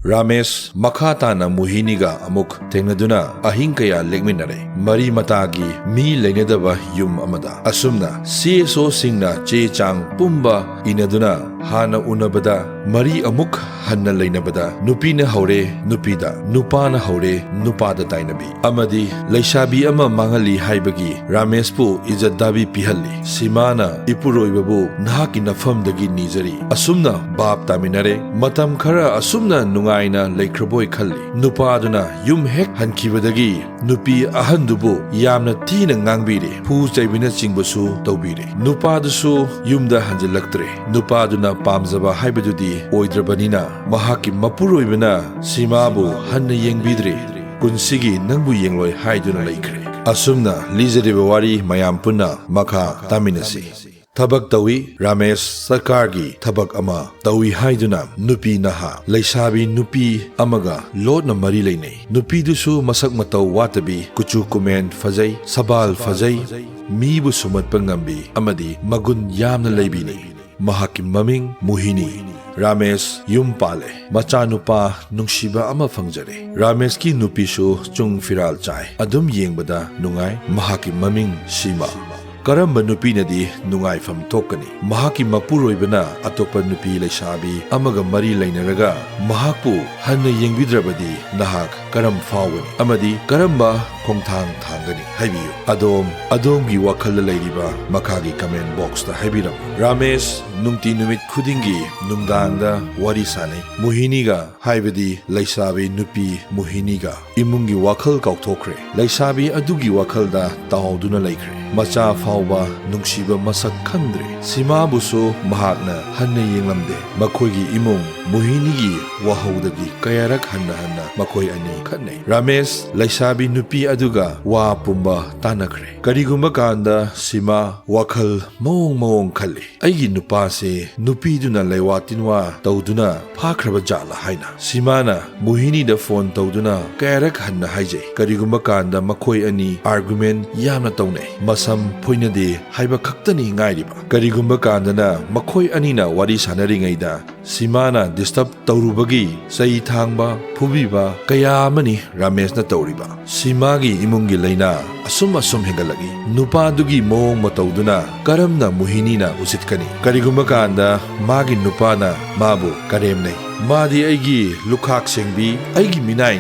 Ramesh Makhatana Mohiniga Amuk Tengaduna Ahing kaya lekminare Mari Matagi Mi Lenedaba Yum Amada Asumna CSO Singna Che Chang Pumba Inaduna Hana Unabada Mari Amuk Hanna Leinabada Nupina Haure Nupida Nupana Haure Nupada Tainabi Amadi Leisabi Ama Mangali Haibagi Ramesh Pu Izadabi Pihali Simana Ipuroi Babu Nahaki Nafam Dagi Nizari Asumna Bab Taminare Matam Kara Asumna Nungaina Laikraboi Kali Nupaduna Yum Hek Hankibadagi Nupi Ahandubu Yamna Tina Ngangbiri Pu Jaibina Chingbasu Taubiri Nupadusu Yumda Hanjalaktre Nupaduna Pamzaba Haibadudi Oidrabanina Mahaki Mapuroibana Simabu Hanna Yengbidri Kunsigi Nangbu Yengloi Haiduna Laikre Asumna Lizaribawari Mayampuna Makha Taminasi Tabak Tawi Ramesh Sarkargi Tabak Ama Tawi Haiduna Nupi Naha Leisabi Nupi Amaga Lonna Mari Leine Nupi Dusu Masak Matau Watabi Kuchu Kumen Fazai Sabal Fazai Mibu Sumat Pangambi Amadi Magun Yamna Leibini Mahaki Maming Muhini Ramesh Yumpale Machanupa Nungshiba Ama Fangjare Ramesh ki Nupishu Chung Firal Chai Adum Yengbada Nungai Mahaki Maming Shima Karamba Nupi Nadi Nungai Fam Tokani Mahaki Mapuroibana Atopa Nupi Leisabi Amaga Mari Leinaraga Mahaku Hanna Yengbidrabadi Nahak Karam Fawani Amadi Karamba Kongthang Thangani Haibiyu Adom Gi Wakhala Leiriba Makagi comment box da Haibiram Ramesh Nungti Numit Khudingi Nungdangda Wari Sane Mohiniga Haibadi Leisabi Nupi Mohiniga Imungi Wakhal Kauthokre Leisabi Adugi Wakhalda Tauduna Laikre Macha Fauba Nungshiba Masak Khandre Simabuso Mahakna Hanna Yenglamde Makoigi Imung Mohinigi Wahodagi Kayarak Hanna Makoi Ani Khanne Ramesh Leisabi Nupi Aduga Wa Pumba Tanakre Karigumba Kanda Sima Wakhal Mong Khali Aigi Nupa se Nupi Duna Leiwatinwa Tauduna Phakraba Jala Haina Simana Mohini da phone Tauduna Kayarak Hanna Haije Karigumba Kanda Makoi Ani argument Yamna Taune Masam Poinade Haiba Kaktani Ngairiba Karigumba Kandana Makoi Anina Wari Sanaringaida Simana disturb Taurubagi Sai Thangba Pubiba Kayamani Ramesh na Tauriba Simagi Imungi Leina Asum Hengalagi Nupadugi Mong Matauduna Karamna Mohinina Usitkani Karigumba Kanda Magi Nupana Mabu Karemne Madi Aigi Lukhak Sengbi Aigi Minai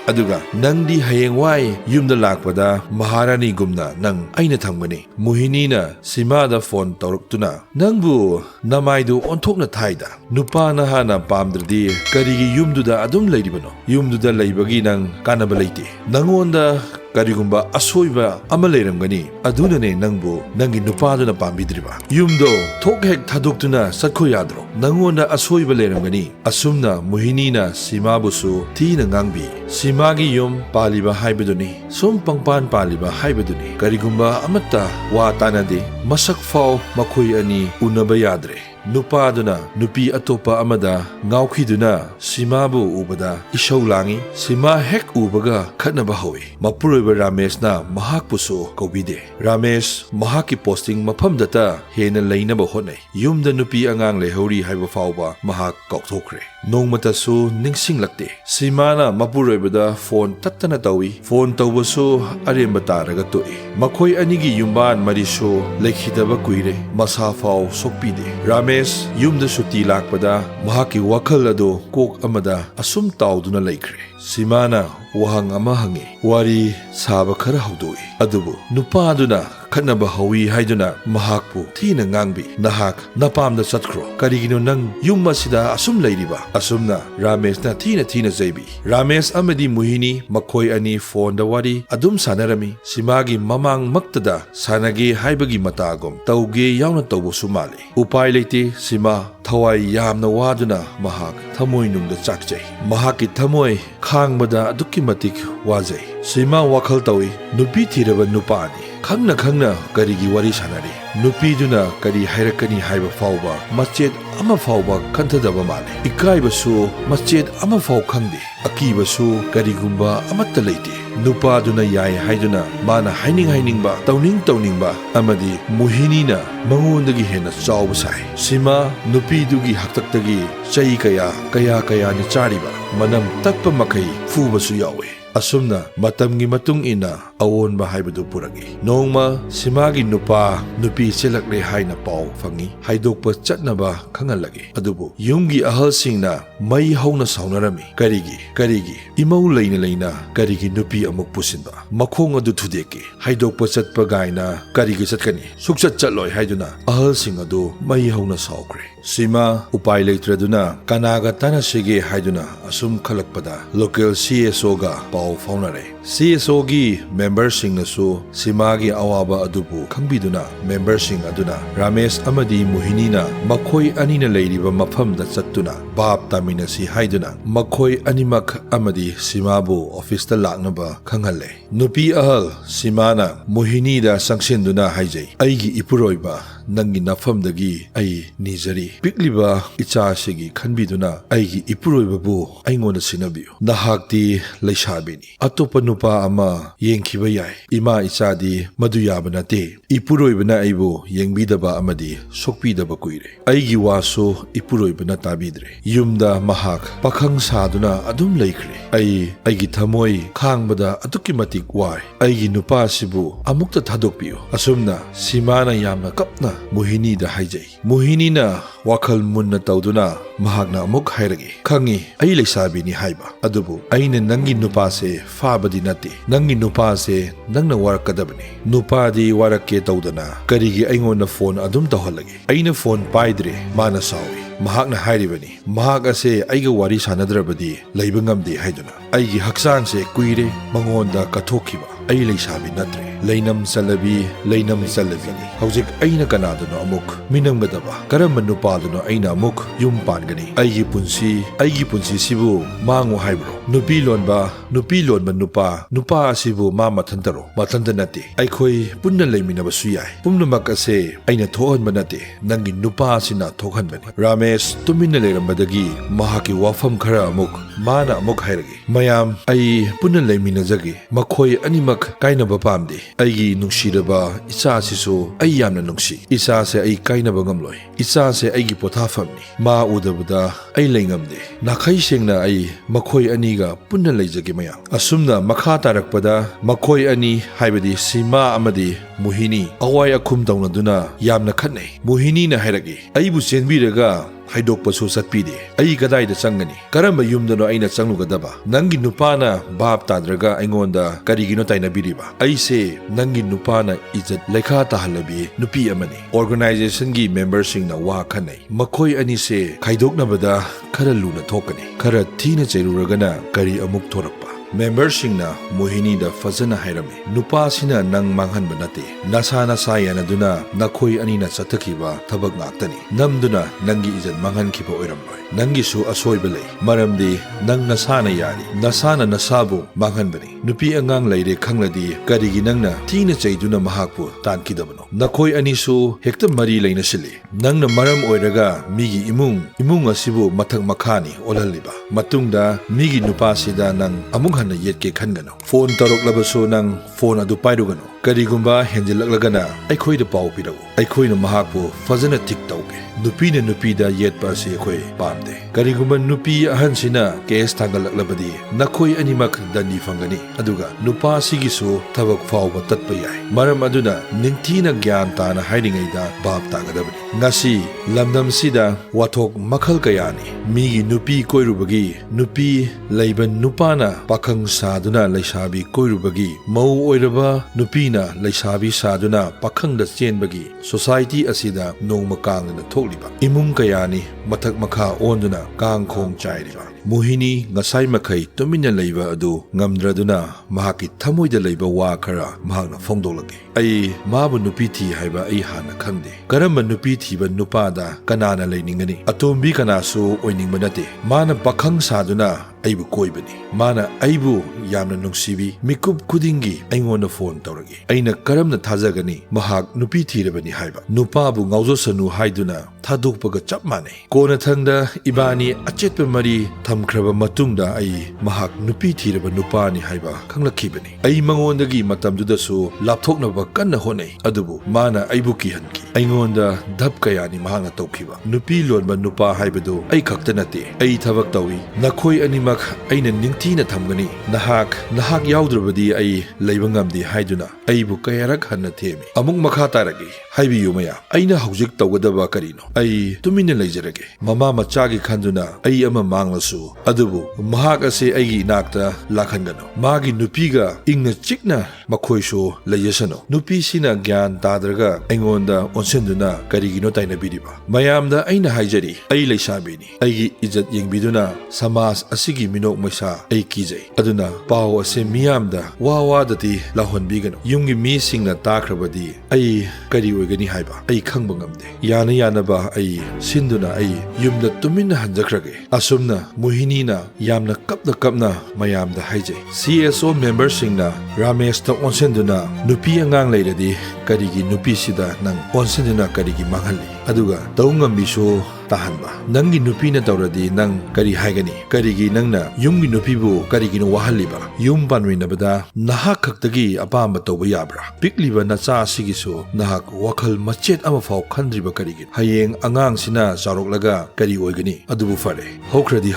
Aduga Nangdi Hayengwai Yumda Lakpada Maharani Gumna Nang Aina Thangmani Mohinina Simada phone Tauruktuna Nangbu Namaidu Onthokna Thaida Nupana Hana Pamdradi Karigi Yumduda Adum Leiribano Yumduda Leibagi Nang Kanaba Leite Nangonda Karigumba Asoiba Amalerangani Adunane Nangbu Nangi Nupaduna Pambidriba Yumdo Tokhek Taduktuna Satko Yadro Nangonda Asoiba Lerangani Asumna Mohinina Simabusu Tina Ngangbi Simagi Yum Paliba Haibaduni Sum Pangpan Paliba Haibaduni Karigumba Amata Wa Tanade Masak Fau Makoi Ani Unaba Yadre Nupaduna Nupi Atopa Amada Ngaukhiduna Simabu Ubada Ishaulangi Sima Hek Ubaga Khatnaba Hawi Mapuroiba Ramesh na Mahak Puso Kaubide Ramesh Mahaki posting Maphamdata Hena Leinaba Honai Yumda Nupi Angang Lehori Haiba Fauba Mahak Kauthokre Nongmatasu Ningsinglakte Simana Mapuroibada phone Tattana Tawi phone Taubasu Aremba Taraga Toi Makoi Anigi Yumban Mariso Lekhidaba Kuire Masa Fau Sokpide Ramesh Yumda Suti Lakpada Mahaki Wakhal Ado Kok Amada Asum Tauduna Laikre Simana Wahang Amahangi Wari Saba Khara Haudoi Adubu Nupaduna Khatnaba Hawi Haiduna Mahakpu Thina Ngangbi Nahak Napamda Chatkro Karigino Nang Yumasida Asum Leiriba Asumna Ramesh na Thina Zaibi Ramesh Amadi Mohini Makoi Ani phone da wari Adum Sanarami Simagi Mamang Maktada Sanage Haibagi Matagom Tauge Yauna Taubo Sumali Upai Leite Sima Thawai Yamna Waduna Mahak Thamoi Nungda Chakjai Mahaki Thamoi Khangbada Aduki Matik Wazai Sima Wakhal Tawi Nupi Theraba Nupani Khangna Karigi Wari Sanari Nupiduna Kari Hairakani Haiba Fauba Machet Ama Fauba Kantadaba Male Ikaibasu Machet Ama Fau Khangdi Akibasu karigumba amatta leite. Nupaduna yai haiduna mana hainingba tauninba amadi muhinina mangondagi hena chawba sai. Sima nupidugi haktaktagi chai kaya ni chariba manam takpa makai fubasu yawe. Asumna matamgi matung ina aonba haibadu puragi. Nongma simagi nupi selakre haina pau fangi haidokpa chatnaba khangalagi. Adubu yumgi ahalsingna mai hauna saunarami. Karigi imau leina karigi nupi amuk pusinba. Makhong adu thudeki haidokpa chatpa gaina karigi chatkani. Sukchat chatloi haiduna ahalsing adu mai hauna saukre. Sima upai leitraduna kanaga tanasige haiduna asum khalakpada local CSO ga pau faunare. CSO gi membersing nasu simagi awaba adubu khangbiduna membersing aduna Ramesh amadi Muhinina makhoi anina leiriba mafamda chattuna bab taminasi haiduna makhoi animak amadi simabu office ta laknaba khanghalle. Nupi ahal simana Muhinida sangsinduna haijai aigi ipuroiba nangi nafamdagi ai nijari pikliba ichasigi khanbiduna aigi ipuroibabu aingonda sinabiu nahakti leisabini atopa nupa ama yengkhiba yai ima ichadi madu yaba nate ipuroibana aibu yengbidaba amadi sokpidaba kuire aigi waso ipuroibana tabidre yumda mahak pakhang saduna adum leikhre aigi thamoi khangbada atukki matik wai aigi nupa sibu amukta thadokpiu asumna simana yamna kapna Muhinida haijai Muhinina wakhal munna tawduna mahakna amuk hairagi khangi ai leisabini haiba adubu aina nangi nupase fabadi nati nangi nupase nangna warakadabani nupadi warake tawdana karigi aingona phone adum tawhalagi aina phone paidre mana sawi mahakna hairibani mahak ase aiga wari sanadrabadi leiba ngamde haiduna aigi haksang se kuire mangonda kathokhiba ai leisabi natre leinam salabi haujik aina kanaduna amuk minamgadaba karamba nupaduna aina amuk yum pangani aigi punsi sibu mangu haibro nupi lonba nupa asibu ma mathanta nate aikhoi punna leiminaba suyai pumnamak ase aina thohan banate nangi nupa sina thokhan bani Ramesh tumina leirambadagi mahaki wafam khara amuk mana amuk hairagi mayam ai punna leiminajagi makhoi animak kainaba pamde aigi nungshiraba icha sisu ai yamna nungsi icha se ai kainaba ngamloi icha se aigi pothafamni ma udabada ai leingamde nakhai sengna ai makhoi aniga punna leijagi mayam asumna makha tarakpada makhoi ani haibadi sima amadi Muhini awai akhum taunaduna yamna khatnai Muhini na hairagi aibu senbiraga haidokpa su satpide ai kadai da changani karamba yumdano aina changlugadaba nangi nupana bab tadraga aingonda karigino taina biriba aise nangi nupana ijat lekha tahalabi nupi amani organization gi members sing na wa khanai makhoi ani se khaidoknabada khara luna thokani khara thina chairuragana kari amuk thorakpa members sing na Muhini da fazana hairame nupa sina nang manghan banate nasana sayana duna nakhoi ani na chatakhiba thabak ngaktani namduna nangi ijat manghan khiba oiramloi nangi su asoi belai maramdi nang nasana yari nasana nasabu manghan bani nupi angang leire khangladi karigi nangna thina chaiduna mahakpu tankidabano nakhoi ani su hekta mari leina sile nangna maram oiraga migi imung asibu mathak makhani olhaliba matungda migi nupa sida nang amung hana yetke khangano phone tarok labasu nang phone adu pairugano karigumba henjelaglagana aikhoida pau piragu aikhoina mahakpu fazana tik tauge nupida yet pasi khoi pamde karigumba nupi ahansina case thangalaklabadi nakhoi animak dandi fangani aduga nupa sigisu thabak fawba tatpa yai maram aduna ningthina gyan tana hairingaida bab tagadabani ngasi lamdam sida wathok makhal kayani migi nupi koirubagi nupi leiban Nupana Pakhang Saduna Leisabi koirubagi mau oiraba nupina Leisabi Saduna Pakhang da chenbagi society asida nongma kangna thokliba imung kayani mathak makha onduna kang khong chairiba Muhini ngasai makhai tumina leiba adu ngamdraduna mahaki thamoida leiba wa khara mahakna phongdolage ai mabu nupi thi haiba ai hana khangde karamba nupi thiba nupada kanana leiningani atombi kanasu oiningba nate mana Pakhang Saduna aibu koibani mana aibu yamna nungsibi mikup kudingi aingonda phone tawragi aina karamna thajagani mahak nupi thirabani haiba nupa bu ngaujo sanu haiduna thadokpaga chap mane kona thangda ibani achetpa mari thamkhraba matungda ai mahak nupi thiraba nupani haiba khanglakhibani ai mangondagi matamduda su lapthoknaba kanna honai adubu mana aibu ki hanki aingonda dhap kayani mahanga tawkhiba nupi lonba nupa haibadu ai khakta nate ai thabak tawi nakhoi animak aina ningthina thamgani nahak yaudrabadi ai leiba ngamdi haiduna aibu kayarak hanna themi amuk makha taragi haibiyu maya aina hawjik tawgadaba karino ai tumina leijarage mama machagi khanduna ai ama manglasu adubu mahak ase aigi nakta lakhangano magi nupiga ingna chikna makhoiso leyasano nupi sina gyan tadraga aingonda onsenduna karigino taina bidiba mayamda aina haijari ai leisabini aigi ijat yengbiduna samas asigi minok maisa ai kijai aduna paw ase miyamda wa dati lahonbigano yumgi mi singna takrabadi ai kari oigani haiba ai khangba ngamde yana ba ai sinduna ai yumda tumina hanjakrage asumna muhinina yamna kapna mayamda haijai CSO member singna Ramesh ta onsenduna nupi angang leiradi karigi nupi sida nang onsenduna karigi manghali aduga taungambiso tahanba nangi nupi na tawradi nang kari haigani karigi nangna yumgi nupi bu karigi no wahaliba yum banwinabada nahak khaktagi apamba tawba yabra pikliba nacha sigisu nahak wakhal machet ama faw khandriba karigi hayeng angang sina charoklaga kari oigani adubu fare hokhradi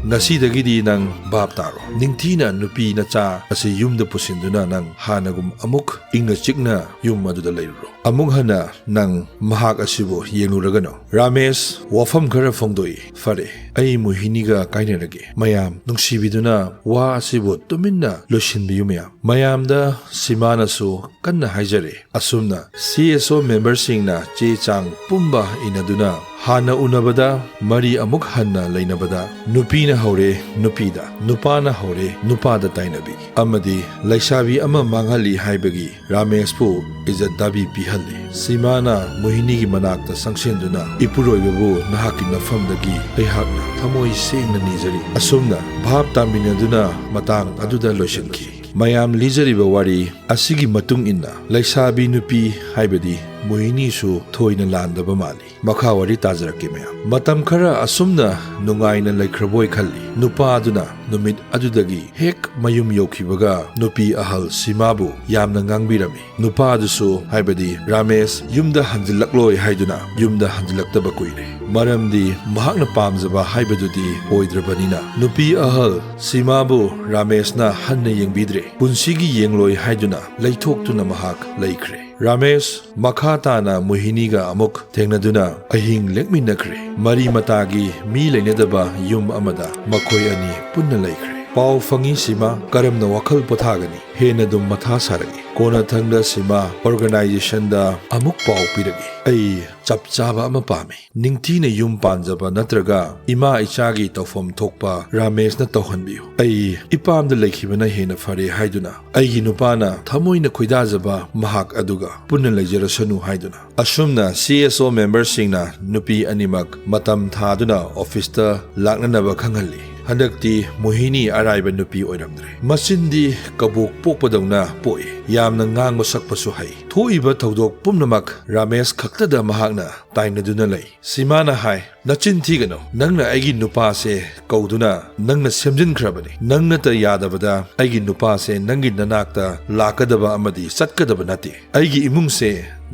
ngasidagidi nang bab taro ningthina nupi nacha ase yumda pusinduna nang hanagum amuk ingna chikna yum aduda leiruro amuk hana nang mahak asibu yengluragano Ramesh wafam khara phongdoi fare ai muhiniga kainarage mayam nungsibiduna wa asibu tuminna loshinbiyu mayamda simana su kanna haijare asumna CSO member singna che chang pumba inaduna hana unabada mari amuk hanna leinabada nupina hore nupida nupana hore nupada tainabi amadi leisabi ama manghali haibagi Ramesh pu ijat dabi pihalli simana muhini gi manakta sangsenduna ipuroibabu nahaki nafamdagi aihakna thamoi sengna nijari asumna bhab taminaduna matang aduda loishanki mayam lijariba wari asigi matung inna leisabi nupi haibadi muhini su thoina landaba mali makha wari tajarake matam khara asumna nungaina laikhraboi khalli nupa aduna numit adudagi hek mayum yokhibaga nupi ahal simabu yamna ngangbirami nupa adusu haibadi Ramesh yumda hanjilakloi haiduna yumda hanjilaktaba kuire maramdi mahakna pamjaba haibadudi oidrabanina nupi ahal simabu Rameshna hanna yengbidre punsigi yengloi haiduna leithoktuna mahak leikhre Ramesh makhatana muhiniga amuk tengnaduna ahing lekminakre mari matagi mi leinadaba yum amada makhoi ani punna laikre paw fangi sima karamna wakhal pothagani hena dum matha saragi kona thangda sima organization da amuk paw piragi ai chapchaba ama pami ningthina yum panjaba natraga ima ichagi tawfam thokpa Ramesh na tawhanbiu ai ipamda leikhibana hena fare haiduna aigi nupana thamoina khoidajaba mahak aduga punna leijarasanu haiduna asumna CSO member singna nupi animak matam thaduna office ta laknanaba khanghalli handakti muhini araiba nupi oiramdre masindi kabuk pokpadawna poi yamna ngangba sakpasu hai thoiba thodok pumnamak Ramesh khaktada mahakna tainaduna lei simana hai nachin thigano nangna aigi nupa se kauduna nangna semjin khrabani nangna ta yadabada aigi nupa se nangi nanakta lakadaba amadi satkadaba nati aigi imung se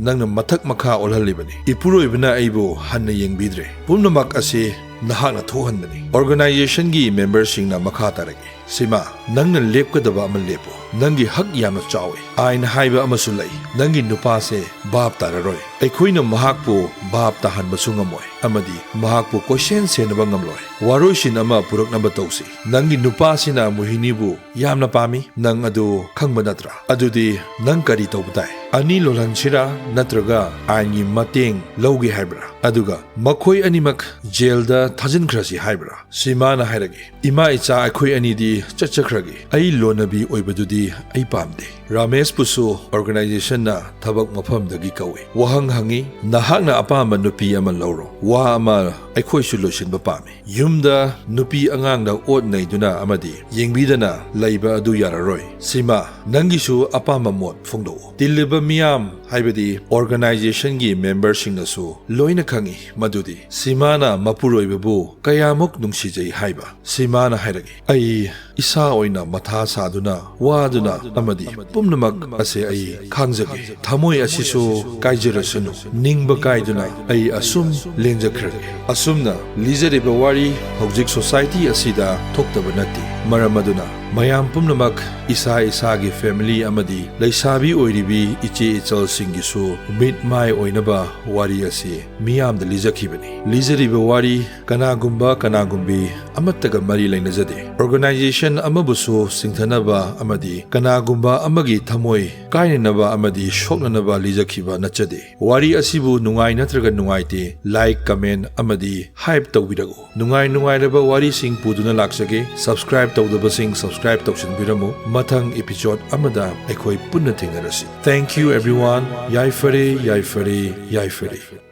nangna mathak makha olhalibani ipuroibana aibo hanna yengbidre pumnamak ase nahana thohanbani organization gi member singna makha taragi sima nangna lepkadaba ama lepo nangi hak yamna chawe aina haiba amasu lai nangi nupa se bab tararoi aikhoina mahakpu bab tahanbasu ngamoi amadi mahakpu question senaba ngamloi waroisin ama puraknaba tausi nangi nupa sina muhinibu yamna pami nang adu khangba natra adudi nang kari tawbtai ani lolanchira natraga aini mateng lawgi haibra aduga makhoi animak jailda thajinkrasi haibra simana hairage ima icha akhoi ani di chachakhragi ai lonabi oibadudi ai pamde Ramesh pusu organization na thabak mafam dagi kawe wahang hangi nahakna apama nupi ama lawro wa ama akhoi solution ba pame yumda nupi angang da ot nei duna amadi yengbidana laiba adu yararoi sima nangisu apama mot phongdo tiliba miyam haibadi organization gi member sing nasu loina khangi madudi simana mapuroi babu kayamuk nungsijai haiba simana hairage ai isa oina matha saduna waduna amadi pumnamak ase ai khangjage thamoi asisu kaijirasunu ningba kaiduna ai asum lenjakrage asumna lijariba wari hojik society asida thoktaba nati maramaduna mayam pumnamak isa gi family amadi leisabi oiribi iche ichal singisu mid mai oinaba wari ase miyam da lijakhibani lijariba wari kanagumbi amattaga mari lainajade organization amabusu singthanaba amadi kanagumba amagi thamoi kainanaba amadi shoknanaba lijakhiba nachade wari asibu nungai natraga nungaite like comment amadi hype tawbirago nungai raba wari sing puduna laksage subscribe tawdaba sing subscribe tawsin biramu mathang episode amada ekhoi punna thengarasi thank you everyone yai fare